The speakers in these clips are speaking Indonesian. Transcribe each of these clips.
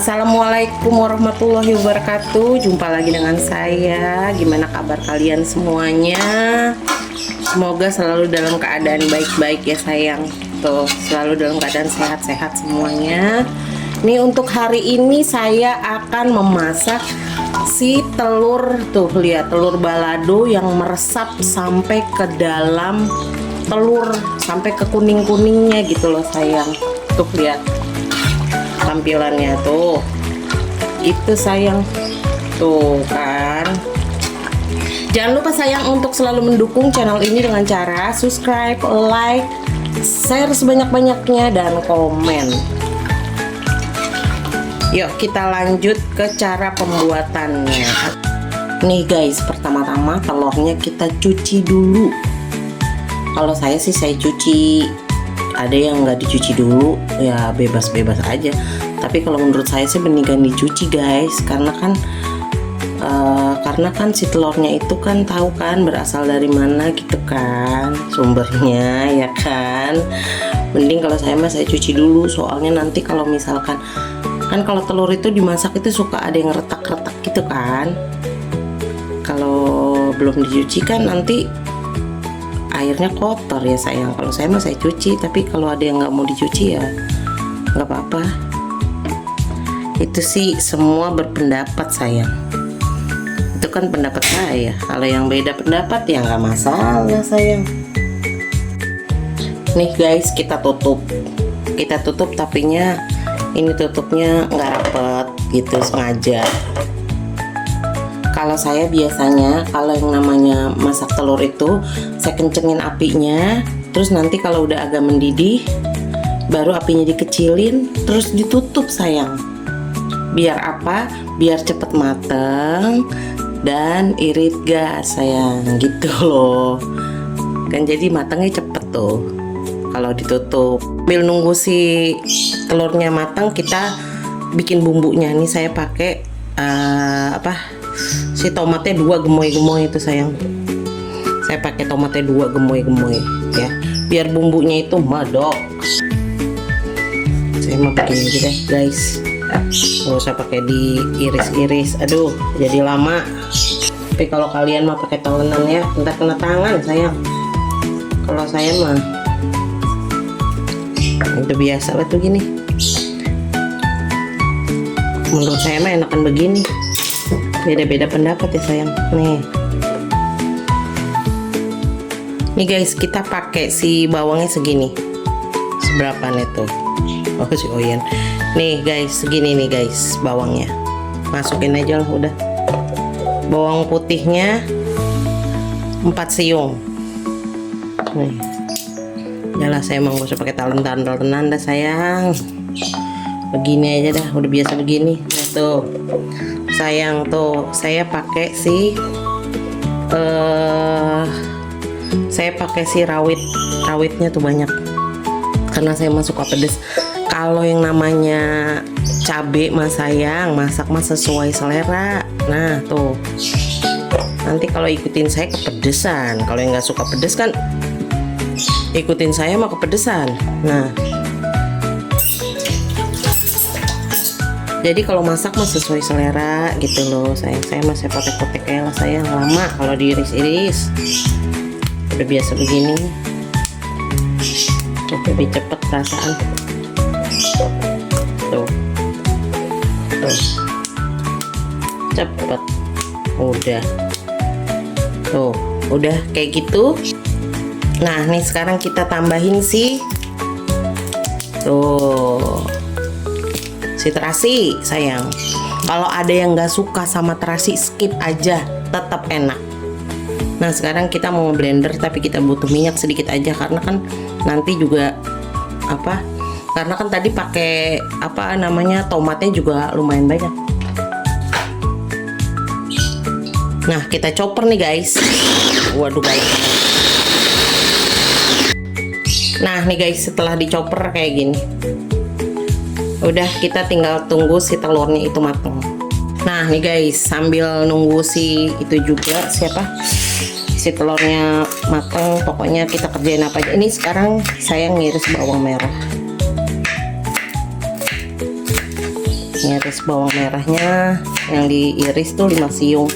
Assalamualaikum warahmatullahi wabarakatuh. Jumpa lagi dengan saya. Gimana kabar kalian semuanya? Semoga selalu dalam keadaan baik-baik ya sayang. Tuh, selalu dalam keadaan sehat-sehat semuanya. Nih untuk hari ini saya akan memasak si telur. Tuh lihat, telur balado yang meresap sampai ke dalam telur, sampai ke kuning-kuningnya gitu loh sayang. Tuh lihat tampilannya tuh, itu sayang, tuh kan. Jangan lupa sayang untuk selalu mendukung channel ini dengan cara subscribe, like, share sebanyak-banyaknya, dan komen. Yuk kita lanjut ke cara pembuatannya. Nih guys, pertama-tama telurnya kita cuci dulu. Kalau saya sih saya cuci. Ada yang nggak dicuci dulu, ya bebas-bebas aja. Tapi kalau menurut saya sih mendingan dicuci guys, karena kan si telurnya itu kan tahu kan berasal dari mana gitu kan sumbernya ya kan. Mending kalau saya mah saya cuci dulu, soalnya nanti kalau misalkan kan kalau telur itu dimasak itu suka ada yang retak-retak gitu kan. Kalau belum dicuci kan nanti airnya kotor ya sayang. Kalau saya mah saya cuci, tapi kalau ada yang nggak mau dicuci ya nggak apa-apa. Itu sih semua berpendapat sayang. Itu kan pendapat saya. Kalau yang beda pendapat ya nggak masalah sayang. Nih guys, kita tutup tapinya ini tutupnya nggak rapet gitu sengaja. Kalau saya biasanya kalau yang namanya masak telur itu saya kencengin apinya, terus nanti kalau udah agak mendidih baru apinya dikecilin terus ditutup sayang. Biar apa? Biar cepet mateng dan irit gas sayang gitu loh. Kan jadi matangnya cepet tuh kalau ditutup. Sambil nunggu si telurnya matang kita bikin bumbunya. Nih saya pakai si tomatnya 2 gemoy-gemoy itu sayang. Saya pakai tomatnya 2 gemoy-gemoy ya, biar bumbunya itu medok. Saya mau pakai ini deh guys. Nggak usah pakai diiris-iris, aduh jadi lama. Tapi kalau kalian mau pakai tangan ya, entar kena tangan sayang. Kalau saya mah udah biasa lah tuh gini. Menurut saya mah enakan begini. Beda-beda pendapat ya sayang. Nih guys, kita pakai si bawangnya segini. Seberapa nih tuh? Oh si Oyen. Nih guys, segini nih guys bawangnya. Masukin aja lah udah. Bawang putihnya 4 siung. Nih. Yalah saya mau gak usah pakai talenan dah sayang. Begini aja dah, udah biasa begini. Nah, tuh. Sayang tuh, saya pakai si rawitnya tuh banyak karena saya mah suka pedes. Kalau yang namanya cabe mas sayang masak mas sesuai selera. Nah tuh nanti kalau ikutin saya kepedesan. Kalau yang nggak suka pedes kan ikutin saya mah kepedesan. Nah jadi kalau masak mah sesuai selera gitu loh sayang. Saya masih potek-potek kayak lah sayang, lama kalau diiris-iris. Udah biasa begini lebih cepet perasaan. Tuh cepet udah tuh udah kayak gitu. Nah nih sekarang kita tambahin si terasi sayang. Kalau ada yang nggak suka sama terasi skip aja, tetap enak. Nah sekarang kita mau blender tapi kita butuh minyak sedikit aja karena kan nanti juga karena kan tadi pakai tomatnya juga lumayan banyak. Nah kita chopper nih guys. Waduh baik. Nah nih guys, setelah dicopper kayak gini udah, kita tinggal tunggu si telurnya itu matang. Nah nih guys, sambil nunggu si itu juga si telurnya matang, pokoknya kita kerjain apa aja. Ini sekarang saya ngiris bawang merah. ngiris bawang merahnya yang diiris tuh 5 siung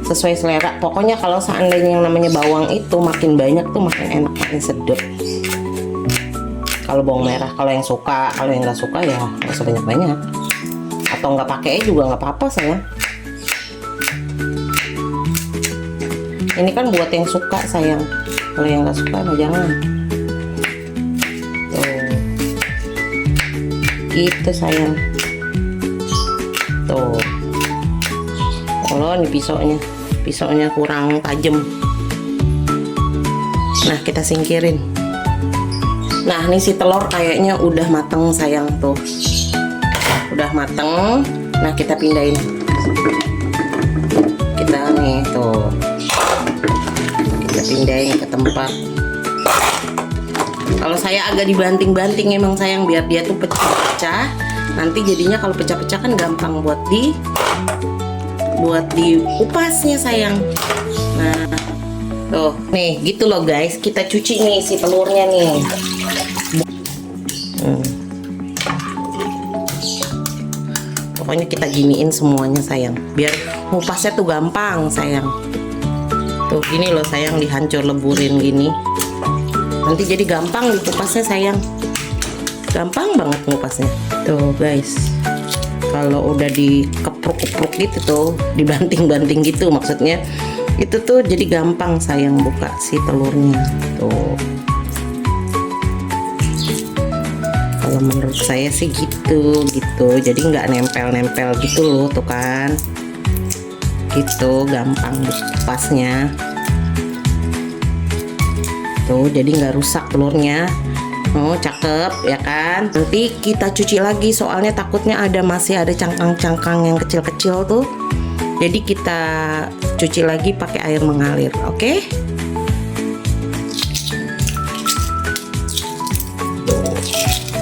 sesuai selera. Pokoknya kalau seandainya yang namanya bawang itu makin banyak tuh makin enak, makin sedap. Kalau bawang merah, kalau yang suka, kalau yang nggak suka ya nggak usah banyak-banyak, atau nggak pakai juga nggak apa-apa sayang. Ini kan buat yang suka sayang, kalau yang nggak suka mah jangan. Tuh, gitu sayang. Tuh, kalau ini pisaunya kurang tajam. Nah, kita singkirin. Nah, ini si telur kayaknya udah mateng sayang tuh. Udah mateng. Nah, kita pindahin. Kita nih tuh. Kita pindahin ke tempat. Kalau saya agak dibanting-banting emang sayang biar dia tuh pecah-pecah. Nanti jadinya kalau pecah-pecah kan gampang buat diupasnya sayang. Nah, tuh, nih gitu loh guys. Kita cuci nih si telurnya nih. Pokoknya kita giniin semuanya sayang, biar ngupasnya tuh gampang sayang. Tuh gini loh sayang, dihancur leburin gini. Nanti jadi gampang dikupasnya sayang. Gampang banget ngupasnya. Tuh guys, kalau udah dikepruk-kepruk gitu tuh, dibanting-banting gitu maksudnya, itu tuh jadi gampang sayang buka si telurnya. Tuh. Kalau menurut saya sih gitu, jadi nggak nempel-nempel gitu loh, tuh kan, gitu gampang dikupasnya. Tuh jadi nggak rusak telurnya. Oh cakep ya kan. Nanti kita cuci lagi soalnya takutnya masih ada cangkang-cangkang yang kecil-kecil tuh. Jadi kita cuci lagi pakai air mengalir, oke?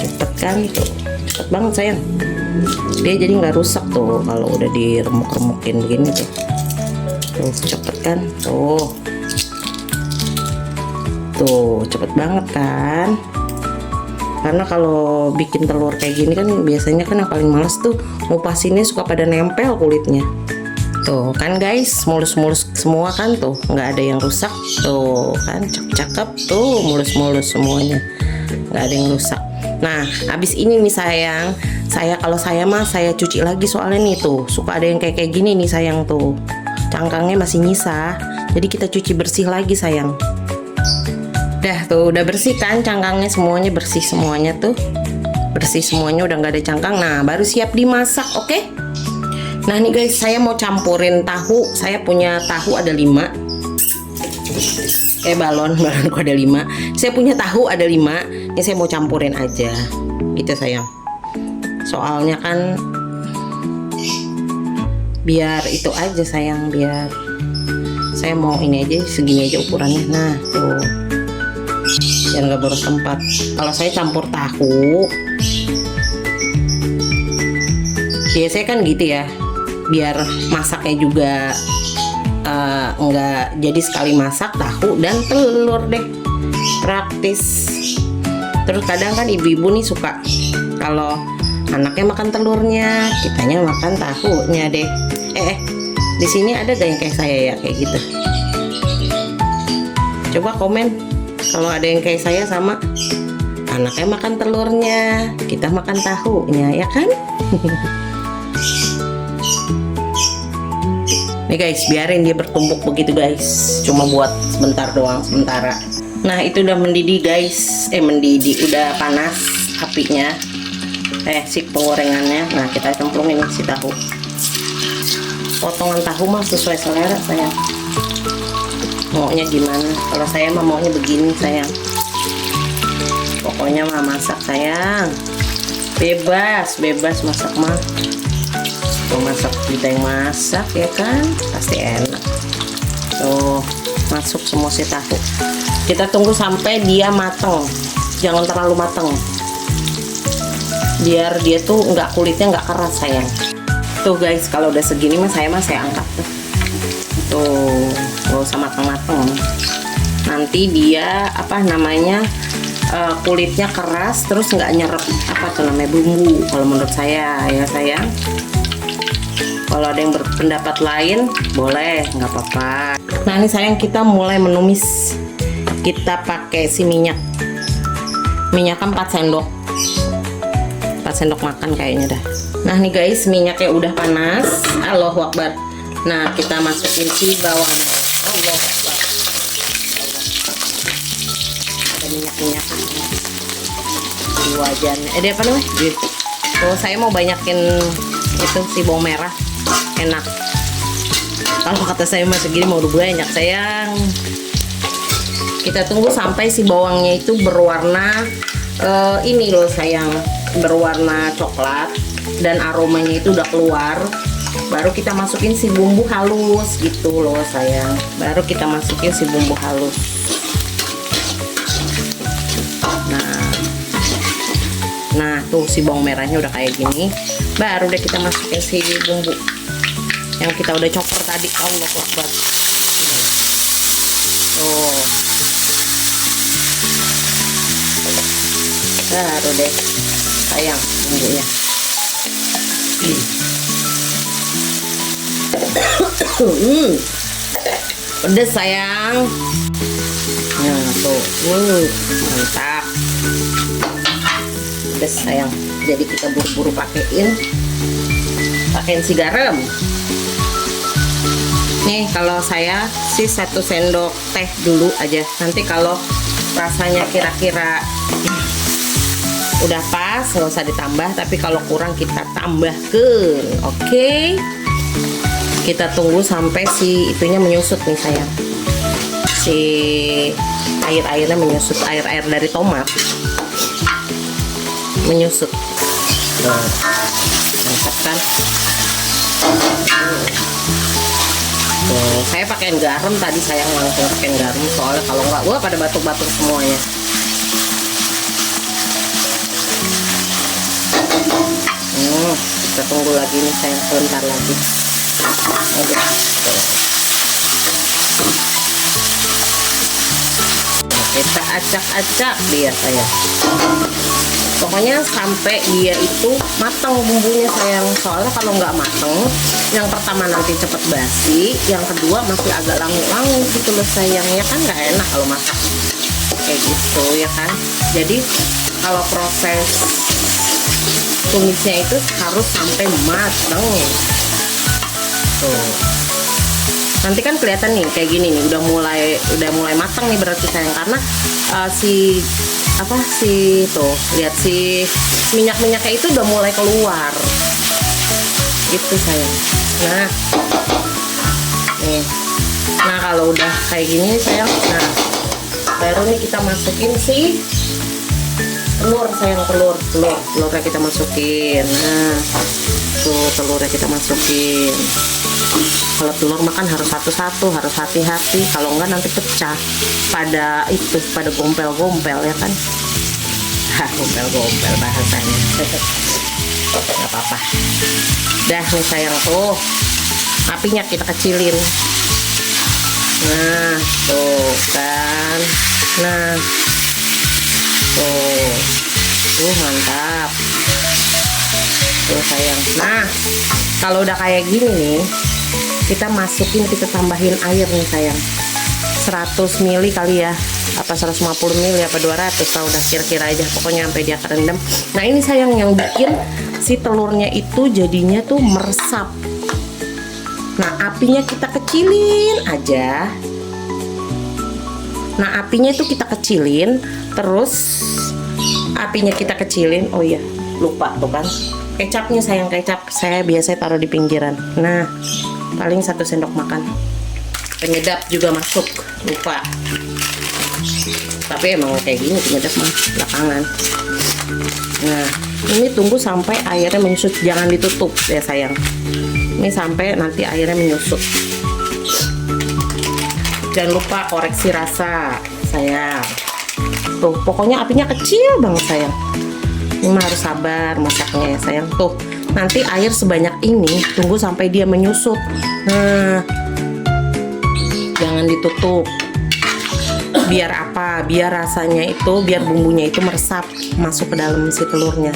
Cepet kan tuh, cepet banget sayang. Dia jadi nggak rusak tuh kalau udah diremuk-remukin begini tuh. Tuh cepet kan, tuh cepet banget kan. Karena kalau bikin telur kayak gini kan biasanya kan yang paling males tuh ngupasinnya suka pada nempel kulitnya. Tuh kan guys, mulus-mulus semua kan tuh, nggak ada yang rusak. Tuh kan cakep-cakep tuh, mulus-mulus semuanya, nggak ada yang rusak. Nah habis ini nih sayang, kalau saya mah saya cuci lagi soalnya nih tuh suka ada yang kayak gini nih sayang, tuh cangkangnya masih nyisa, jadi kita cuci bersih lagi sayang. Dah tuh udah bersih kan cangkangnya, semuanya bersih semuanya tuh, bersih semuanya, udah nggak ada cangkang. Nah baru siap dimasak, oke? Nah nih guys, saya mau campurin tahu. Saya punya tahu ada 5. Balonku ada 5. Saya punya tahu ada 5. Ini saya mau campurin aja, gitu sayang. Soalnya kan biar itu aja sayang, biar saya mau ini aja segini aja ukurannya. Nah tuh, biar nggak boros tempat. Kalau saya campur tahu, biasanya kan gitu ya, biar masaknya juga nggak jadi sekali masak tahu dan telur deh, praktis. Terus kadang kan ibu-ibu nih suka kalau anaknya makan telurnya, kitanya makan tahunya deh. Di sini ada gak yang kayak saya ya kayak gitu? Coba komen kalau ada yang kayak saya, sama anaknya makan telurnya, kita makan tahunya, ya kan? Nih guys, biarin dia bertumbuk begitu guys, cuma buat sebentar doang, sementara. Nah itu udah mendidih guys, mendidih, udah panas apinya, si penggorengannya. Nah kita cemplungin si tahu. Potongan tahu mah sesuai selera sayang, maunya gimana. Kalau saya mah maunya begini sayang, pokoknya mah masak sayang, bebas masak mah. Mau masak kita yang masak ya kan, pasti enak. Tuh masuk semua si tahu. Kita tunggu sampai dia mateng, jangan terlalu mateng, biar dia tuh kulitnya nggak keras sayang. Tuh guys, kalau udah segini mah saya angkat tuh. Tuh nggak usah mateng-mateng, nanti dia kulitnya keras, terus nggak nyerap apa tuh namanya bumbu. Kalau menurut saya ya sayang. Kalau ada yang berpendapat lain boleh, nggak apa-apa. Nah ini sayang, kita mulai menumis. Kita pakai si minyaknya 4 sendok 4 sendok makan kayaknya dah. Nah nih guys, minyaknya udah panas. Allahu Akbar. Nah kita masukin si bawang merah. Allahu Akbar. Ada minyak di wajannya. Dia apa namanya? Oh saya mau banyakin itu si bawang merah, enak. Kalau kata saya mah segini mau banyak sayang. Kita tunggu sampai si bawangnya itu berwarna ini loh sayang, berwarna coklat dan aromanya itu udah keluar. Baru kita masukin si bumbu halus gitu loh sayang. Baru kita masukin si bumbu halus. Nah tuh si bawang merahnya udah kayak gini. Baru deh kita masukin si bumbu yang kita udah chopper tadi. Allah Akbar. Tuh. Baru deh sayang bumbunya. Pedes sayang. Nah tuh, mantap. Pedes sayang. Jadi kita buru-buru pakein si garam. Nih kalau saya sih 1 sendok teh dulu aja. Nanti kalau rasanya kira-kira udah pas nggak usah ditambah, tapi kalau kurang kita tambahkan. Oke. Kita tunggu sampai si itunya menyusut nih sayang. Si air-airnya menyusut, air-air dari tomat menyusut. Mantap kan? Tuh, saya pakein garam tadi sayang, langsung pakein garam soalnya kalau nggak wah pada batuk-batuk semuanya. Kita tunggu lagi nih sayang, sebentar lagi. Kita acak-acak dia sayang. Pokoknya sampai dia itu matang bumbunya sayang. Soalnya kalau nggak matang, yang pertama nanti cepet basi, yang kedua masih agak langu-langu gitu loh sayang. Ya kan nggak enak kalau masak kayak gitu ya kan. Jadi kalau proses tumisnya itu harus sampai matang. Tuh. Nanti kan kelihatan nih kayak gini nih, udah mulai matang nih berarti sayang, karena si tuh lihat si minyak-minyaknya itu udah mulai keluar gitu sayang. Nah nih, nah kalau udah kayak gini sayang, nah baru nih kita masukin si telur sayang, telurnya kita masukin. Nah tuh telurnya kita masukin. Kalau telur makan harus satu-satu, harus hati-hati, kalau enggak nanti pecah pada gompel-gompel ya kan. Gompel-gompel bahasanya. Gak apa-apa. Dah nih sayang, tuh apinya kita kecilin. Nah tuh kan, nah tuh mantap tuh sayang. Nah kalau udah kayak gini nih, kita tambahin air nih sayang, 100 ml kali ya, apa 150 ml apa 200, tau udah kira-kira aja, pokoknya sampai dia kerendam. Nah ini sayang yang bikin si telurnya itu jadinya tuh meresap. Nah apinya kita kecilin aja. Nah apinya itu kita kecilin, terus apinya kita kecilin. Oh iya lupa tuh kan, kecapnya sayang, kecap saya biasa taruh di pinggiran. Nah paling 1 sendok makan. Penyedap juga masuk, lupa. Tapi emang kayak gini penyedap mah belakangan. Nah ini tunggu sampai airnya menyusut, jangan ditutup ya sayang. Ini sampai nanti airnya menyusut. Jangan lupa koreksi rasa sayang. Tuh pokoknya apinya kecil banget sayang. Ini mah harus sabar masaknya ya sayang. Tuh nanti air sebanyak ini tunggu sampai dia menyusut. Nah jangan ditutup. Biar apa? Biar rasanya itu, biar bumbunya itu meresap masuk ke dalam si telurnya.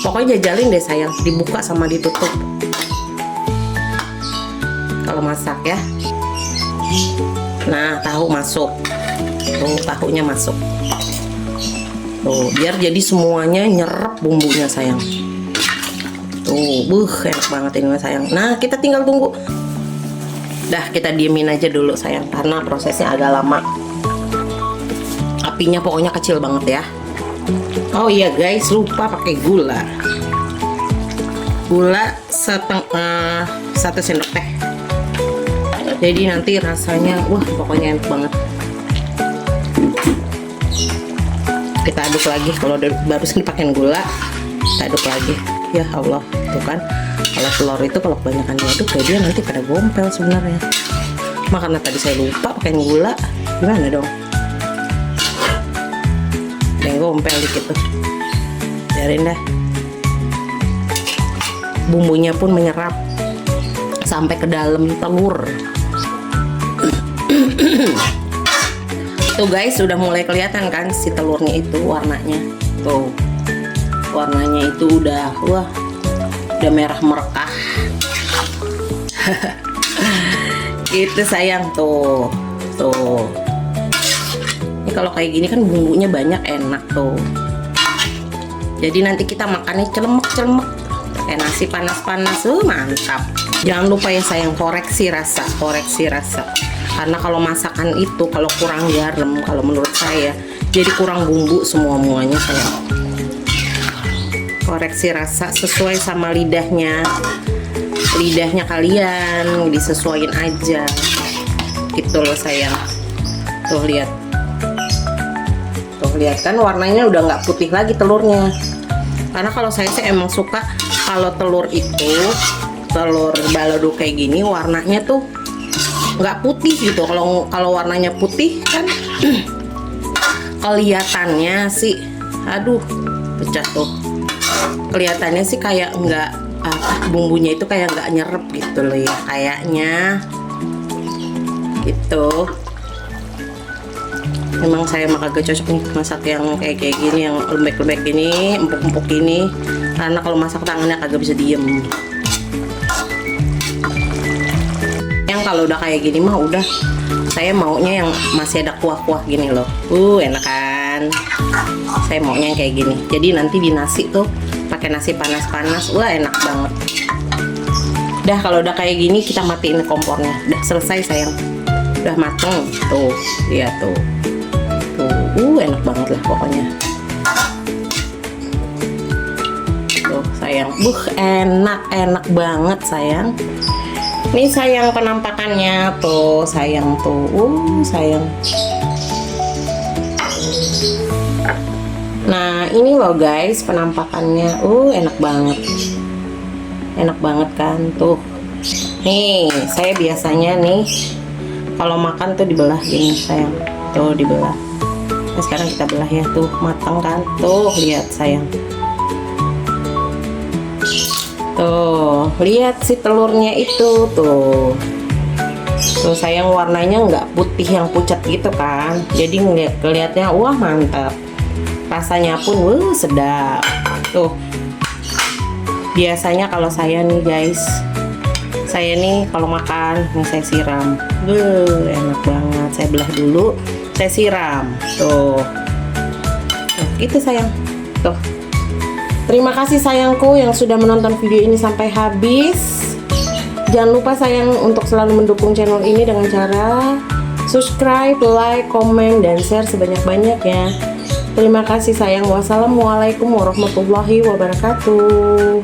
Pokoknya jajalin deh sayang, dibuka sama ditutup kalau masak ya. Nah, tahu masuk. Tuh, tahunya masuk. Tuh, biar jadi semuanya nyerap bumbunya sayang. Tuh, enak banget ini sayang. Nah, kita tinggal tunggu. Dah, kita diemin aja dulu sayang, karena prosesnya agak lama. Apinya pokoknya kecil banget ya. Oh iya guys, lupa pakai gula. Gula 1 sendok teh. Jadi nanti rasanya, wah pokoknya enak banget. Kita aduk lagi. Kalau barusan pakai gula, kita aduk lagi. Ya Allah, tuh kan. Kalau telur itu kalau kebanyakan diaduk, ya dia nanti pada gompel sebenarnya. Makanya tadi saya lupa pakai gula, gimana dong? Yang gompel dikit tuh. Biarin dah. Bumbunya pun menyerap sampai ke dalam telur. Tuh guys, udah mulai kelihatan kan si telurnya itu warnanya. Tuh. Warnanya itu udah merah merekah. Gitu sayang, tuh. Ini kalau kayak gini kan bumbunya banyak, enak tuh. Jadi nanti kita makannya celemek kayak nasi panas-panas, mantap. Jangan lupa ya sayang, koreksi rasa. Karena kalau masakan itu kalau kurang garam, kalau menurut saya jadi kurang bumbu semuanya sayang. Koreksi rasa sesuai sama lidahnya kalian, disesuaiin aja gitu loh sayang. Tuh lihat kan warnanya udah nggak putih lagi telurnya. Karena kalau saya sih emang suka kalau telur balado kayak gini warnanya tuh nggak putih gitu. Kalau warnanya putih kan kelihatannya sih, aduh pecah tuh. Kelihatannya sih kayak nggak bumbunya itu kayak nggak nyerep gitu loh ya, kayaknya gitu. Memang saya agak cocok nih masak yang kayak gini, yang lembek-lembek gini, empuk-empuk gini, karena kalau masak tangannya kagak bisa diem. Yang kalau udah kayak gini mah udah, saya maunya yang masih ada kuah-kuah gini loh. Enak kan? Saya maunya yang kayak gini. Jadi nanti di nasi tuh pakai nasi panas-panas, enak banget. Dah kalau udah kayak gini kita matiin kompornya. Udah selesai sayang. Udah mateng. Tuh, lihat tuh. Enak banget lah pokoknya. Tuh sayang, enak banget sayang. Ini sayang penampakannya tuh, sayang tuh, sayang. Nah ini loh guys penampakannya, enak banget kan tuh. Nih saya biasanya nih kalau makan tuh dibelah gini sayang, tuh dibelah. Nah, sekarang kita belah ya, tuh matang kan, tuh lihat sayang. Tuh lihat si telurnya itu tuh sayang, warnanya nggak putih yang pucat gitu kan, jadi kelihatannya mantap, rasanya pun sedap. Tuh biasanya kalau saya nih guys, saya nih kalau makan saya siram, enak banget. Saya belah dulu, saya siram tuh gitu sayang. Tuh terima kasih sayangku yang sudah menonton video ini sampai habis. Jangan lupa sayang untuk selalu mendukung channel ini dengan cara subscribe, like, komen, dan share sebanyak-banyaknya. Terima kasih sayang. Wassalamualaikum warahmatullahi wabarakatuh.